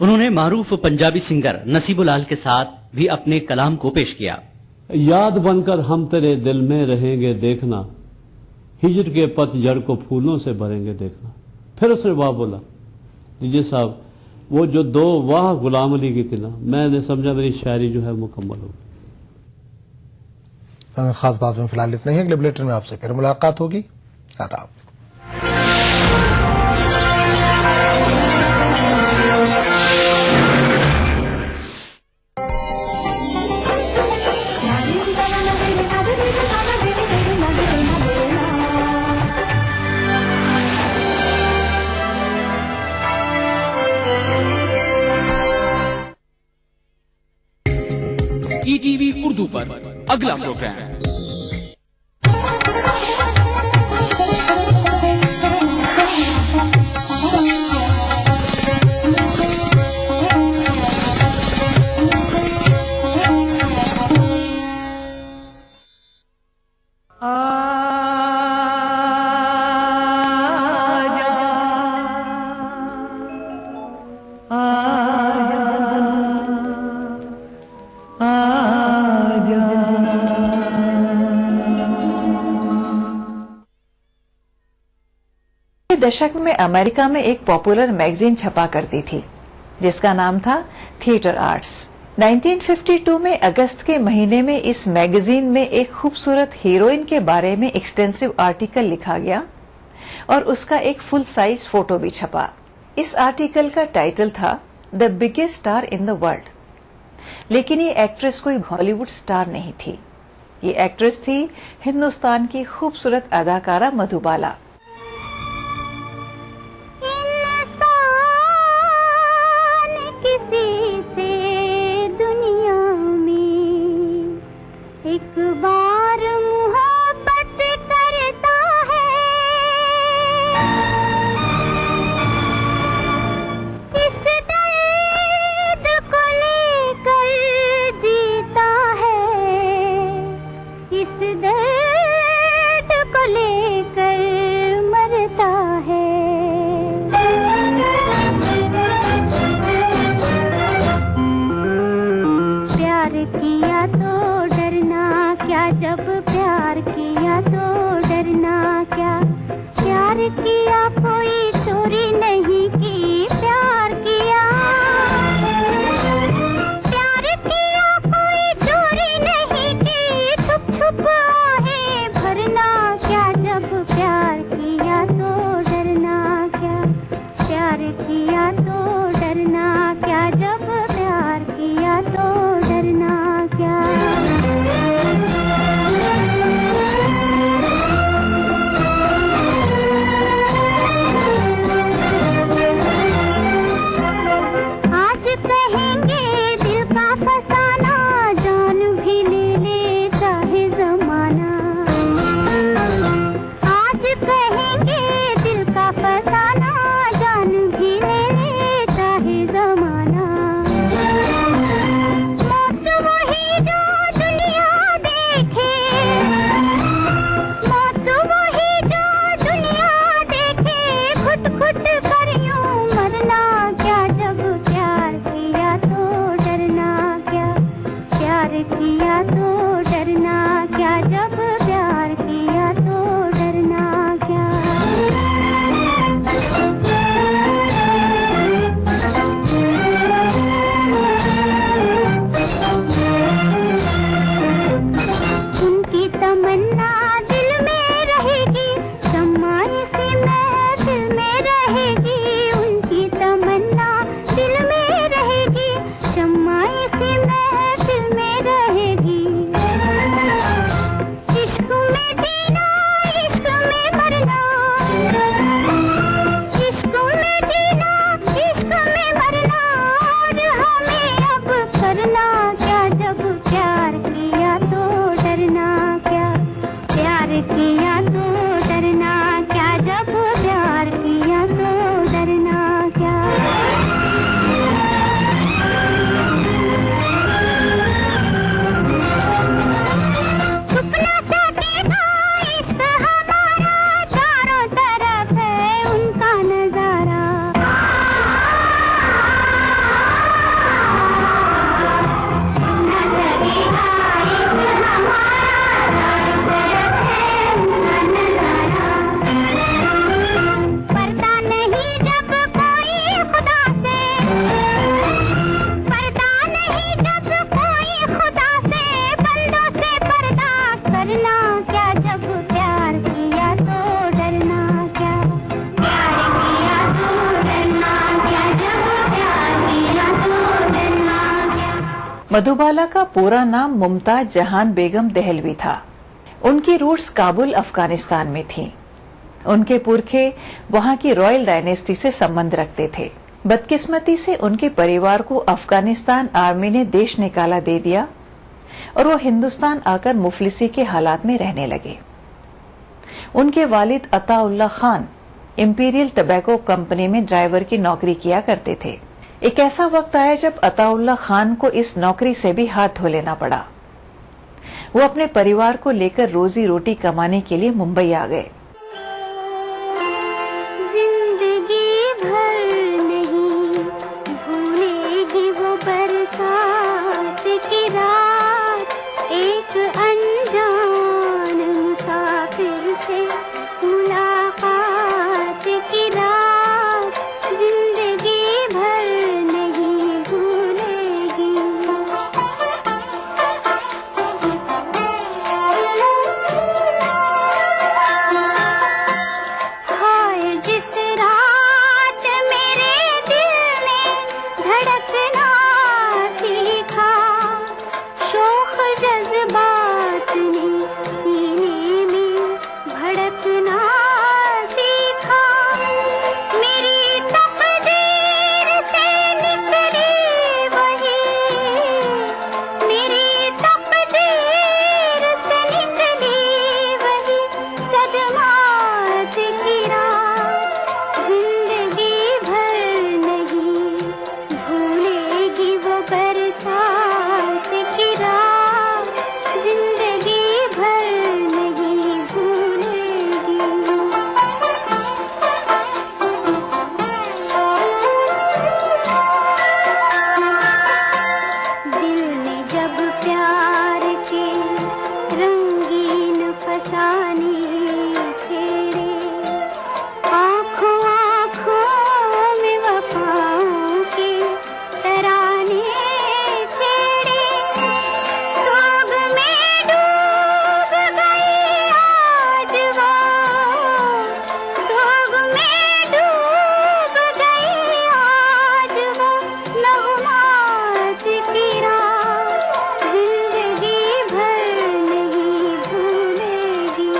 उन्होंने मारूफ पंजाबी सिंगर नसीबुलाल के साथ भी अपने कलाम को पेश किया। याद बनकर हम तेरे दिल में रहेंगे देखना, हिजर के पतझड़ को फूलों से भरेंगे देखना। फिर उसने वाह बोला। लीजिए साहब, वो जो दो वाह गुलाम अली की थी ना, मैंने समझा मेरी शायरी जो है मुकम्मल हो गई। खास बात में फिलहाल इतना ही। अगले बुलेटिन में आपसे फिर मुलाकात होगी। आदाब। ईटीवी उर्दू पर अगला प्रोग्राम दशक में अमेरिका में एक पॉपुलर मैगजीन छपा करती थी जिसका नाम था थिएटर आर्ट्स। 1952 में अगस्त के महीने में इस मैगजीन में एक खूबसूरत हीरोइन के बारे में एक्सटेंसिव आर्टिकल लिखा गया और उसका एक फुल साइज फोटो भी छपा। इस आर्टिकल का टाइटल था the biggest star in the world. लेकिन ये एक्ट्रेस कोई हॉलीवुड स्टार नहीं थी। ये एक्ट्रेस थी हिंदुस्तान की खूबसूरत अदाकारा मधुबाला। एक बार मोहब्बत करता है, इस दर्द को लेकर जीता है, इस दर्द को लेकर मधुबाला का पूरा नाम मुमताज जहान बेगम दहलवी था। उनकी रूट्स काबुल, अफगानिस्तान में थीं। उनके पुरखे वहां की रॉयल डायनेस्टी से संबंध रखते थे। बदकिस्मती से उनके परिवार को अफगानिस्तान आर्मी ने देश निकाला दे दिया और वो हिंदुस्तान आकर मुफलिसी के हालात में रहने लगे। उनके वालिद Ataullah Khan imperial tobacco company में ड्राइवर की नौकरी किया करते थे। एक ऐसा वक्त आया जब अताउल्ला खान को इस नौकरी से भी हाथ धो लेना पड़ा। वो अपने परिवार को लेकर रोजी रोटी कमाने के लिए मुंबई आ गए। जिंदगी भर नहीं भूलेगी वो बरसात की रात, एक अनजान मुसाफिर से मुलाकात की रात, जिंदगी भर नहीं भूलेगी। हाय जिस रात मेरे दिल ने धड़कना सीखा, शोख जज्बात ने सीने में भड़कना सीखा, मेरी तकदीर से निकली वही, मेरी तकदीर से निकली वही सदमात की रात, जिंदगी भर नहीं भूलेगी वो बरसात की रात, जिंदगी भर नहीं भूलेगी। दिल ने जब प्यार के रंगीन फसाने छेड़े, आँखों आँखों में वफाओं के तराने छेड़े, सोग में डूब गई आज वो, सोग में डूब गई आज वो नगमात की रात, जिंदगी भर नहीं भूलेगी।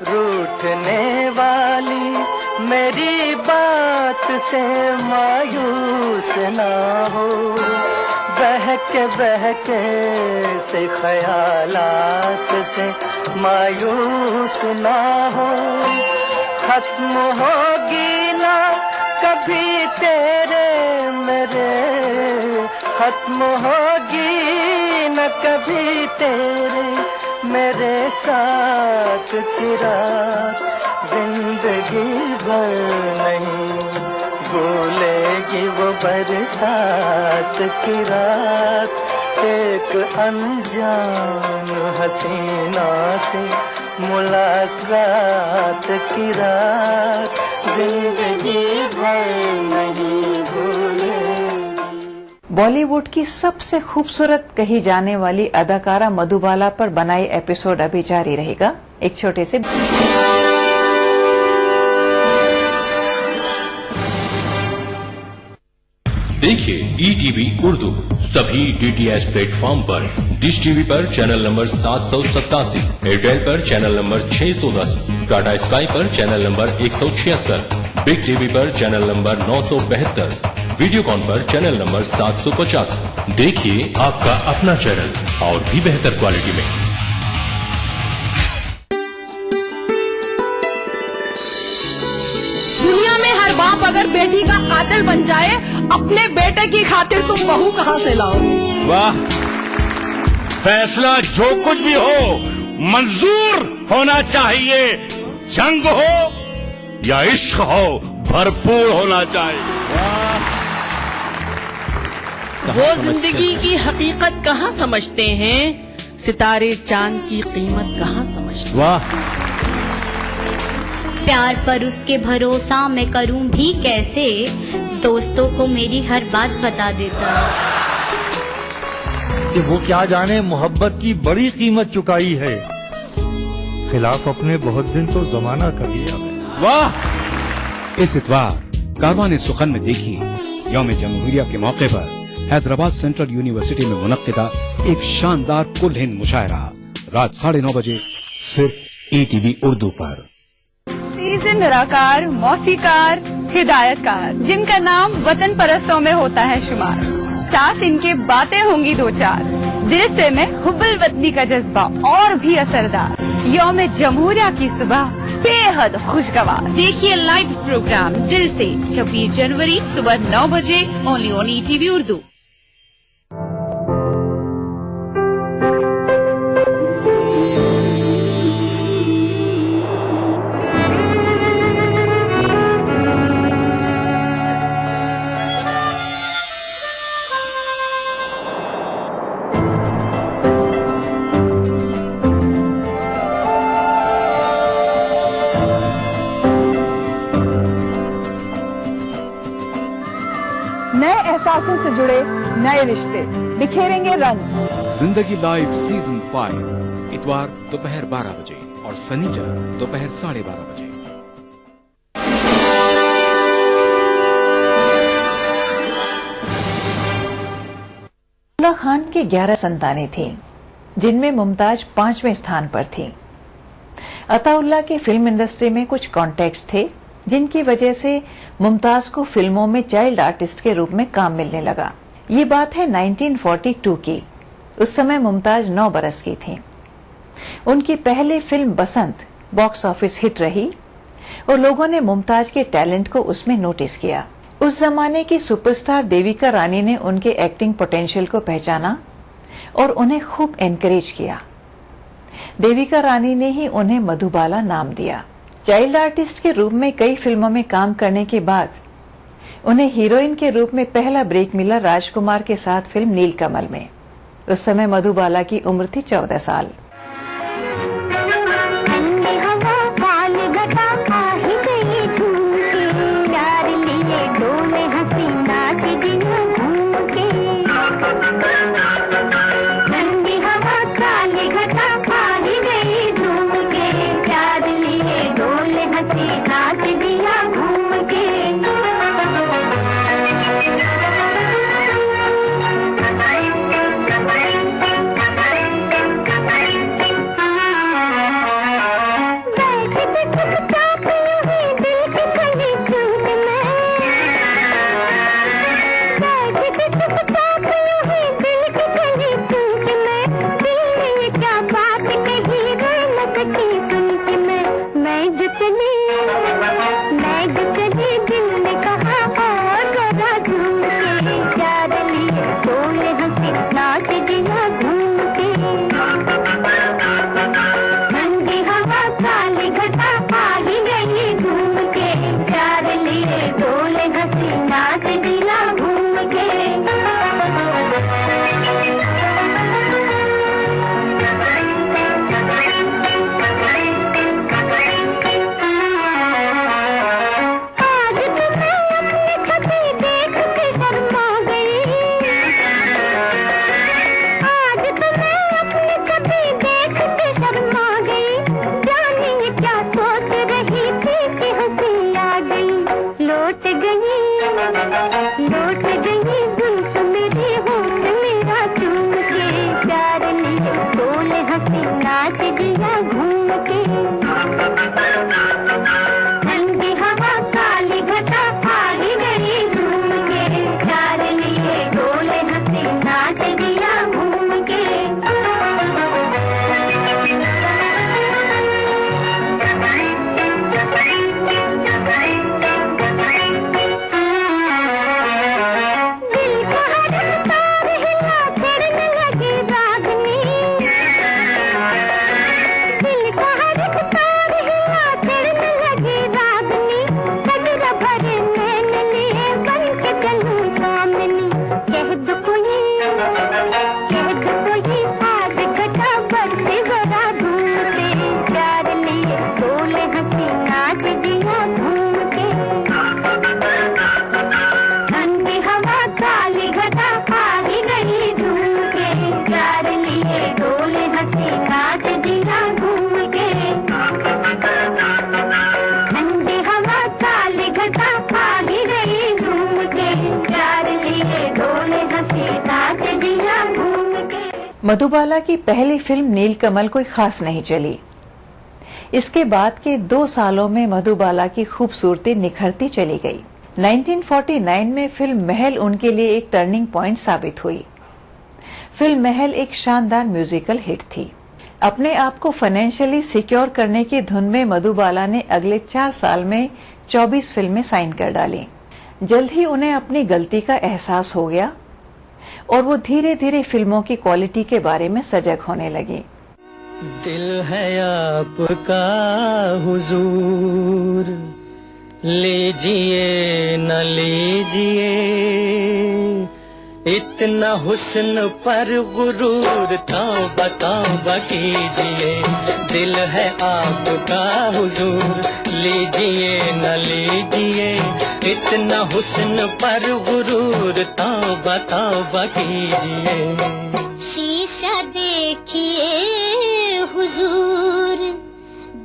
रूठने वाली मेरी बात से मायूस ना हो, बहके से ख्यालात से मायूस ना हो, खत्म होगी ना कभी तेरे मेरे, खत्म होगी न कभी तेरे मेरे साथ की रात, जिंदगी भर नहीं भूलेगी वो बरसात की रात, एक अनजान हसीना से मुलाकात की रात, जिंदगी भर नहीं भूलेगी। बॉलीवुड की सबसे खूबसूरत कही जाने वाली अदाकारा मधुबाला पर बनाई एपिसोड अभी जारी रहेगा। एक छोटे से देखिए ETV उर्दू सभी DTH प्लेटफॉर्म पर, डिश टीवी पर चैनल नंबर 787, एयरटेल पर चैनल नंबर 610, टाटा स्काई पर चैनल नंबर 176, बिग टीवी पर चैनल नंबर 972, वीडियोकॉन पर चैनल नंबर 750। देखिए आपका अपना चैनल और भी बेहतर क्वालिटी में। दुनिया में हर बाप अगर बेटी का कातिल बन जाए, अपने बेटे की खातिर तुम बहू कहाँ से लाओगे? वाह, फैसला जो कुछ भी हो मंजूर होना चाहिए, जंग हो या इश्क हो भरपूर होना चाहिए। वो जिंदगी की हकीकत कहाँ समझते हैं, सितारे चांद की कीमत कहाँ समझते हैं। वाह, प्यार पर उसके भरोसा मैं करूं भी कैसे, दोस्तों को मेरी हर बात बता देता। कि वो क्या जाने मोहब्बत की बड़ी कीमत चुकाई है, खिलाफ अपने बहुत दिन तो जमाना कर लिया। वाह। इस इतवार कारवान सुखन में देखिए यौम जमहूरिया के मौके पर हैदराबाद सेंट्रल यूनिवर्सिटी में मुनक्किदा एक शानदार कुल हिंद मुशायरा रात 9:30 बजे सिर्फ ETV उर्दू पर। सीजन रकार, मौसीकार, हिदायतकार, जिनका नाम वतन परस्तों में होता है शुमार, साथ इनके बातें होंगी दो चार, दिल से में हुब्बुल वतनी का जज्बा और भी असरदार, यौम जमहूरिया की सुबह बेहद खुशगवार। देखिए लाइव प्रोग्राम दिल से 26 जनवरी सुबह 9 बजे ओनली ऑन ETV उर्दू। नए एहसासों से जुड़े नए रिश्ते बिखेरेंगे रंग। जिंदगी लाइव सीजन 5 इतवार दोपहर 12 बजे और शनिचर दोपहर 12:30 बजे। अताउल्ला खान की 11 संतानें थीं, जिनमें मुमताज 5वें स्थान पर थी। अताउल्ला की फिल्म इंडस्ट्री में कुछ कॉन्टैक्ट्स थे, जिनकी वजह से मुमताज को फिल्मों में चाइल्ड आर्टिस्ट के रूप में काम मिलने लगा। ये बात है 1942 की। उस समय मुमताज 9 बरस की थी। उनकी पहली फिल्म बसंत बॉक्स ऑफिस हिट रही और लोगों ने मुमताज के टैलेंट को उसमें नोटिस किया। उस जमाने की सुपरस्टार देविका रानी ने उनके एक्टिंग पोटेंशियल को पहचाना और उन्हें खूब एनकरेज किया। देविका रानी ने ही उन्हें मधुबाला नाम दिया। चाइल्ड आर्टिस्ट के रूप में कई फिल्मों में काम करने के बाद उन्हें हीरोइन के रूप में पहला ब्रेक मिला राजकुमार के साथ फिल्म नीलकमल में। उस समय मधुबाला की उम्र थी 14 साल। मधुबाला की पहली फिल्म नीलकमल कोई खास नहीं चली। इसके बाद के 2 सालों में मधुबाला की खूबसूरती निखरती चली गई। 1949 में फिल्म महल उनके लिए एक टर्निंग पॉइंट साबित हुई। फिल्म महल एक शानदार म्यूजिकल हिट थी। अपने आप को फाइनेंशियली सिक्योर करने की धुन में मधुबाला ने अगले 4 साल में 24 फिल्में साइन कर डाली। जल्द ही उन्हें अपनी गलती का एहसास हो गया और वो धीरे धीरे फिल्मों की क्वालिटी के बारे में सजग होने लगी। दिल है आपका हुजूर, लीजिए न लीजिए, इतना हुस्न पर गुरूर तौबा तौबा कीजिए। दिल है आपका हुजूर, लीजिए न लीजिए, इतना हुस्न पर गुरूर तौबा तौबा कीजिए। शीशा देखिए हुजूर,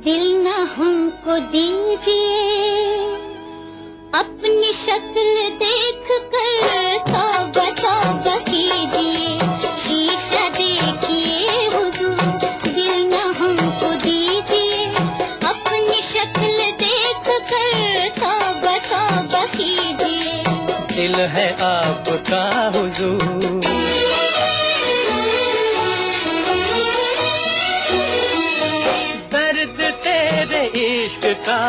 दिल न हमको दीजिए, अपनी शक्ल देख कर तौबा तौबा कीजिए। शीशा देखिए हुजूर, दिल न हमको दीजिए, अपनी शक्ल देख कर तौबा तौबा कीजिए। दिल है आपका हुजूर। दर्द तेरे इश्क का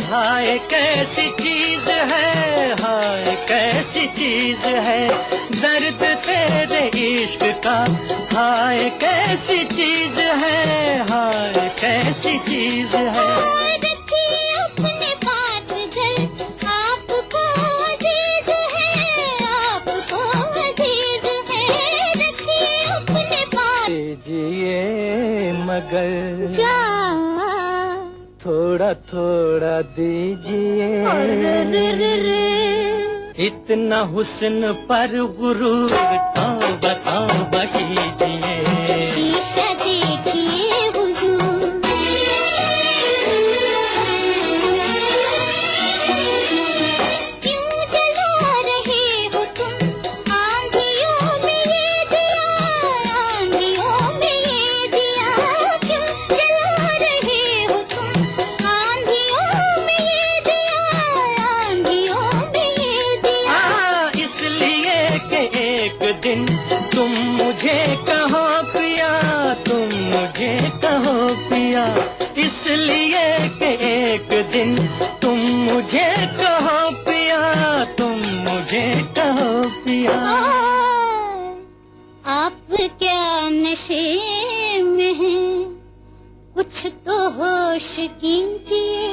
हाय कैसी चीज है, हाय कैसी चीज है। दर्द तेरे इश्क का हाय कैसी चीज है, हाय कैसी चीज है। रखिए अपने पास घर, आपको अजीज है, आपको अजीज है। रखिए अपने पास, दीजिए मगर जा थोड़ा थोड़ा दीजिए, इतना हुस्न पर गुरूर तौबा तौबा कीजिए। शीशा देखिए हुजूर, क्यों जला रहे हो तुम आंधियों में ये दिया, आंधियों में ये दिया। क्यों जला रहे हो तुम आंधियों में ये दिया, आंधियों में ये दिया। इसलिए कि एक दिन तुम मुझे कहो पिया, तुम मुझे कहो पिया। इसलिए कि एक दिन तुम मुझे कहो पिया, तुम मुझे कहो पिया। आप क्या नशे में हैं, कुछ तो होश कीजिए,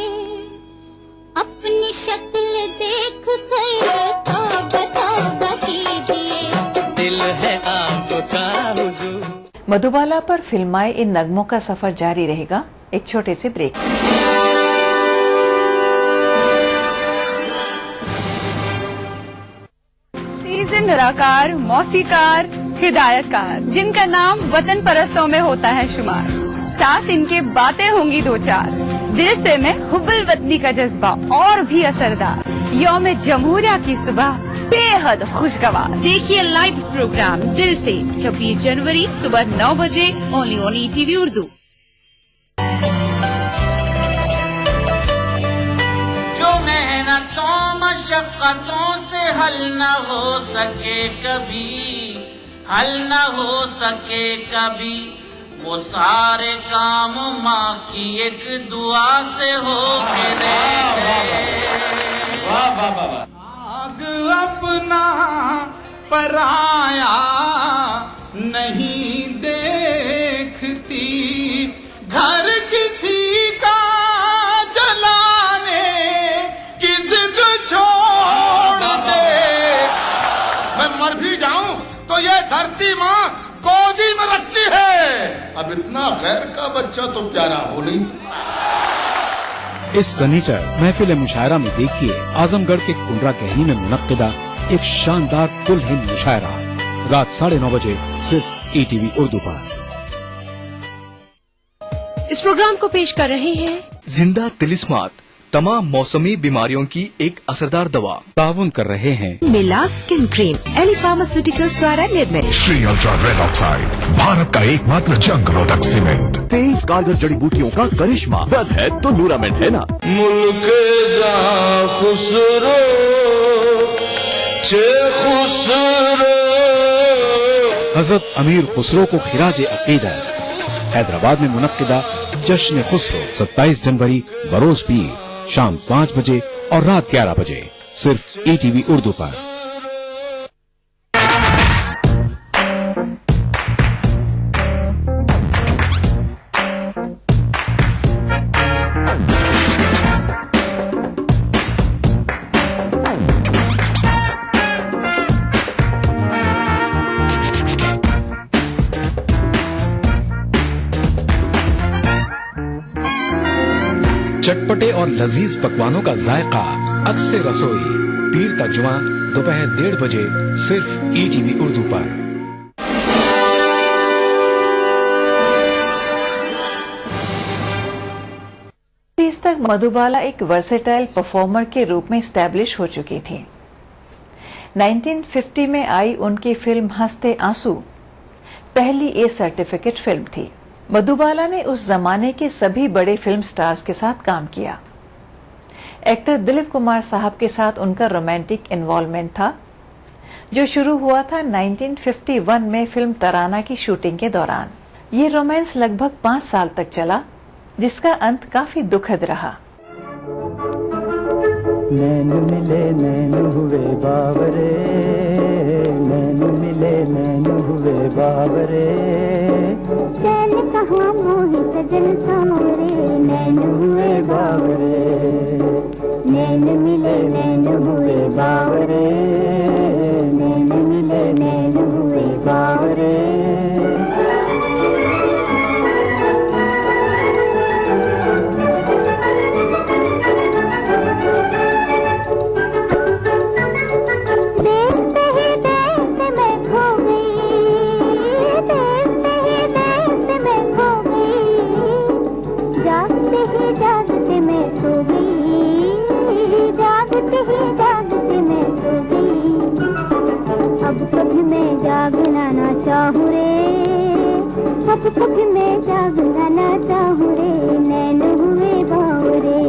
अपनी शक्ल देख कर तौबा तौबा कीजिए। दिल है आपका हुजूर। मधुबाला पर फिल्माए इन नगमों का सफर जारी रहेगा एक छोटे से ब्रेक। सीजन रकाकार, मौसीकार, हिदायतकार, जिनका नाम वतन परस्तों में होता है शुमार। साथ इनके बातें होंगी 2-4, दिल से में हुब्बुल वतनी का जज्बा और भी असरदार। यौम जमहूरिया की सुबह बेहद खुशगवार। देखिए लाइव प्रोग्राम दिल से 26 जनवरी सुबह 9 बजे ओनली ऑन ईटीवी उर्दू। जो मेहनतों मशक्कतों से हल न हो सके कभी, हल न हो सके कभी, वो सारे काम माँ की एक दुआ से हो के रह गए। आग अपना पराया नहीं देखती, घर किसी का जलाने की जिद छोड़ दे। मैं मर भी जाऊं तो ये धरती माँ गोदी में रखती है। अब इतना गैर का बच्चा तो प्यारा हो नहीं सकता। इस सनीचर महफिल मुशायरा में देखिए आजमगढ़ के कुंडरा कहनी में मुनक्किदा एक शानदार कुल हिंद मुशायरा रात 9:30 बजे सिर्फ ईटीवी उर्दू पर। इस प्रोग्राम को पेश कर रहे हैं जिंदा तिलिस्मात तमाम मौसमी बीमारियों की एक असरदार दवा। ताउन कर रहे हैं मिला स्किन क्रीम एली फार्मास्यूटिकल्स द्वारा निर्मित। Shri ultra red oxide, Bharat का एकमात्र जंग रोधक सीमेंट। 23 कारगर जड़ी बूटियों का करिश्मा, बस है तो लूरामेंट है ना। मुल्क जहां खुसरो छे खुसरो। हजरत अमीर खुसरो को खिराज अकीदत। हैदराबाद में मुनक्किदा जश्न खुसरो 27 जनवरी बरोज पीर शाम 5 बजे और रात 11 बजे सिर्फ ETV उर्दू पर। चटपटे और लजीज पकवानों का जायका अक्सर रसोई पीर का जुमा दोपहर 1:30 बजे सिर्फ ETV उर्दू पर। इस तक मधुबाला एक वर्सेटाइल परफॉर्मर के रूप में स्टैब्लिश हो चुकी थी। 1950 में आई उनकी फिल्म हंसते आंसू पहली A सर्टिफिकेट फिल्म थी। मधुबाला ने उस जमाने के सभी बड़े फिल्म स्टार्स के साथ काम किया। एक्टर दिलीप कुमार साहब के साथ उनका रोमांटिक इन्वॉल्वमेंट था, जो शुरू हुआ था 1951 में फिल्म तराना की शूटिंग के दौरान। ये रोमांस लगभग 5 साल तक चला, जिसका अंत काफी दुखद रहा। नैन मिले नैन हुए बावरे, नैन मिले नैन हुए बावरे। चैन कहाँ मोहि सजन सावरे, नैन हुए बावरे। नैन मिले नैन हुए बावरे, नैन मिले नैन हुए बावरे। अब कभी मैं जागना ना चाहूँ रे, नैन हुए बावरे।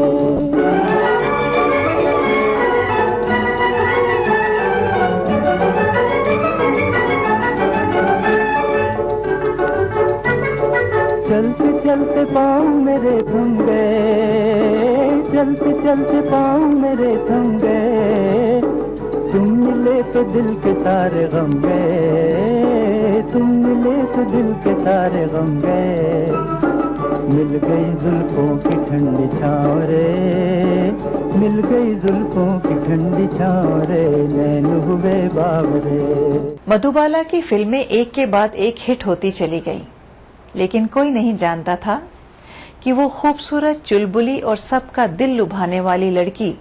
चलते चलते पाँव मेरे थम गए, चलते चलते पाँव मेरे थम गए। तुम मिले तो दिल के सारे गम गए, तुम मिले तो दिल के सारे गम गए। मिल गई जुल्फों की ठंडी छाँव रे, मिल गई जुल्फों की ठंडी छाँव रे, नैन हुए बावरे। मधुबाला की फिल्में एक के बाद एक हिट होती चली गई, लेकिन कोई नहीं जानता था कि वो खूबसूरत, चुलबुली और सबका दिल लुभाने वाली लड़की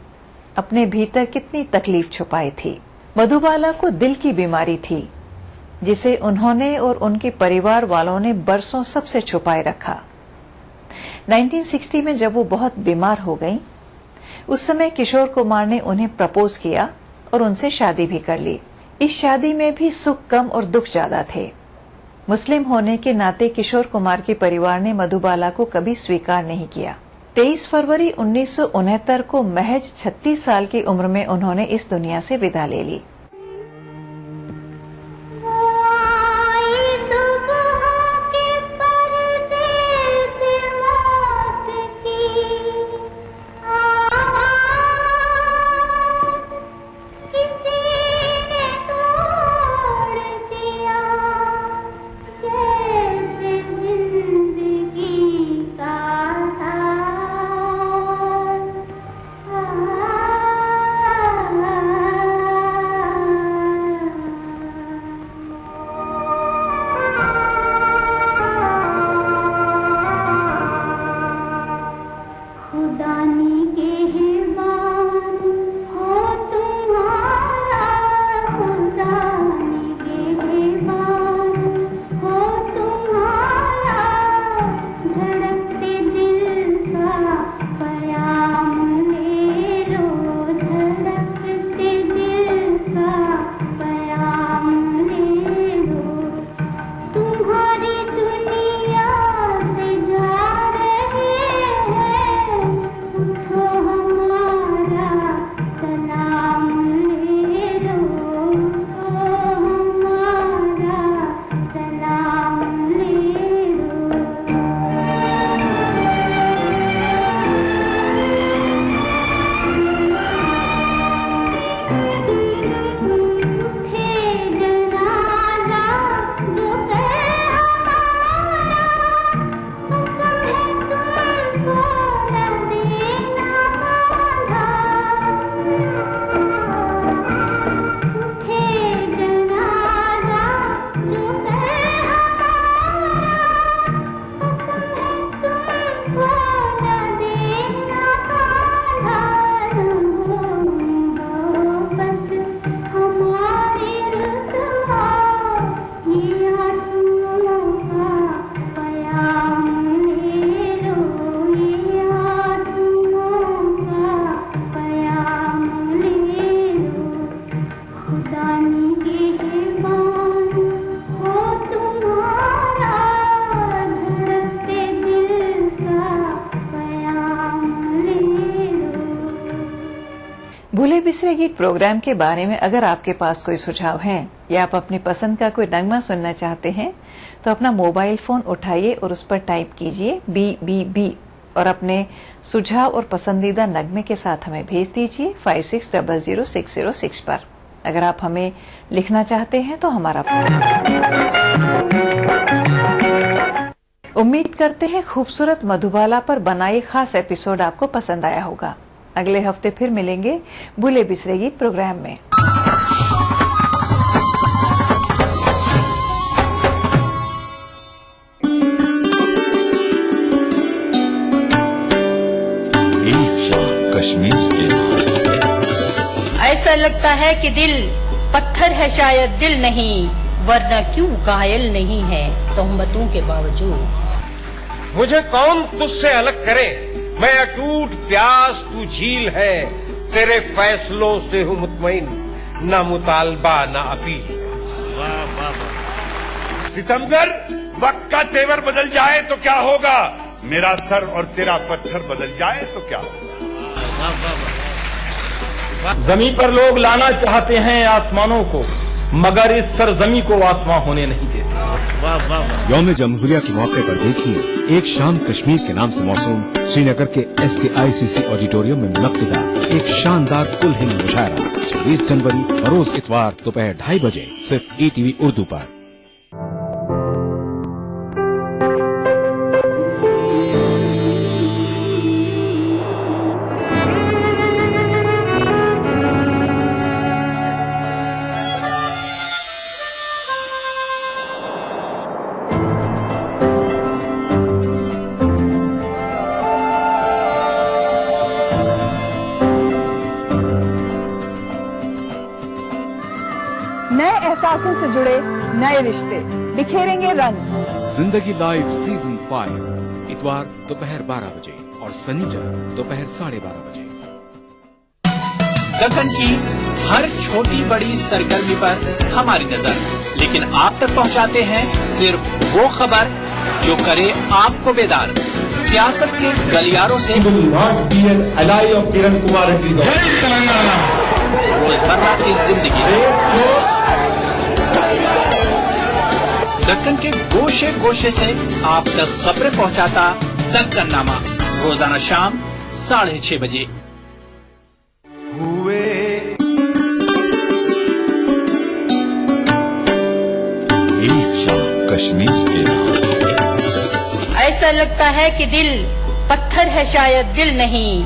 अपने भीतर कितनी तकलीफ छुपाई थी। मधुबाला को दिल की बीमारी थी, जिसे उन्होंने और उनके परिवार वालों ने बरसों सबसे छुपाए रखा। 1960 में जब वो बहुत बीमार हो गईं, उस समय किशोर कुमार ने उन्हें प्रपोज किया और उनसे शादी भी कर ली। इस शादी में भी सुख कम और दुख ज्यादा थे। मुस्लिम होने के नाते किशोर कुमार के परिवार ने मधुबाला को कभी स्वीकार नहीं किया। 23 फरवरी 1969 को महज 36 साल की उम्र में उन्होंने इस दुनिया से विदा ले ली। भूले बिसरे गीत प्रोग्राम के बारे में अगर आपके पास कोई सुझाव है या आप अपनी पसंद का कोई नगमा सुनना चाहते हैं तो अपना मोबाइल फोन उठाइए और उस पर टाइप कीजिए BBB और अपने सुझाव और पसंदीदा नगमे के साथ हमें भेज दीजिए 56000606 पर। अगर आप हमें लिखना चाहते हैं तो हमारा उम्मीद करते हैं खूबसूरत मधुबाला पर बना ये खास एपिसोड आपको पसंद आया होगा। अगले हफ्ते फिर मिलेंगे भूले बिसरे गीत प्रोग्राम में। कश्मीर के ऐसा लगता है कि दिल पत्थर है, शायद दिल नहीं, वरना क्यों घायल नहीं है तोहमतों के बावजूद। मुझे कौन तुझसे अलग करे, मैं अटूट प्यास तू झील है, तेरे फैसलों से हूँ मुतमईन, न मुतालबा न अपील। सितमगर, वक्त का तेवर बदल जाए तो क्या होगा, मेरा सर और तेरा पत्थर बदल जाए तो क्या होगा। जमीन पर लोग लाना चाहते हैं आसमानों को, मगर इस सरजमी को आसमां होने नहीं देते। यौम जमहूरिया के मौके पर देखिए एक शाम कश्मीर के नाम से मौसूम श्रीनगर के SKICC ऑडिटोरियम में मुनक्किदा एक शानदार कुल हिंद मुशायरा 26 जनवरी रोज इतवार दोपहर 2:30 बजे सिर्फ ETV उर्दू पर। नए एहसासों से जुड़े नए रिश्ते बिखेरेंगे रंग। जिंदगी लाइव सीजन 5 इतवार दोपहर 12 बजे और शनिवार दोपहर 12:30 बजे। दक्कन की हर छोटी बड़ी सरगर्मी पर हमारी नजर, लेकिन आप तक पहुंचाते हैं सिर्फ वो खबर जो करे आपको बेदार। सियासत के गलियारों से रोजमर्रा की जिंदगी, दक्कन के गोशे गोशे से आप तक खबरें पहुंचाता दक्कननामा, रोजाना शाम 6:30 बजे। कश्मीर के नाम। ऐसा लगता है कि दिल पत्थर है, शायद दिल नहीं।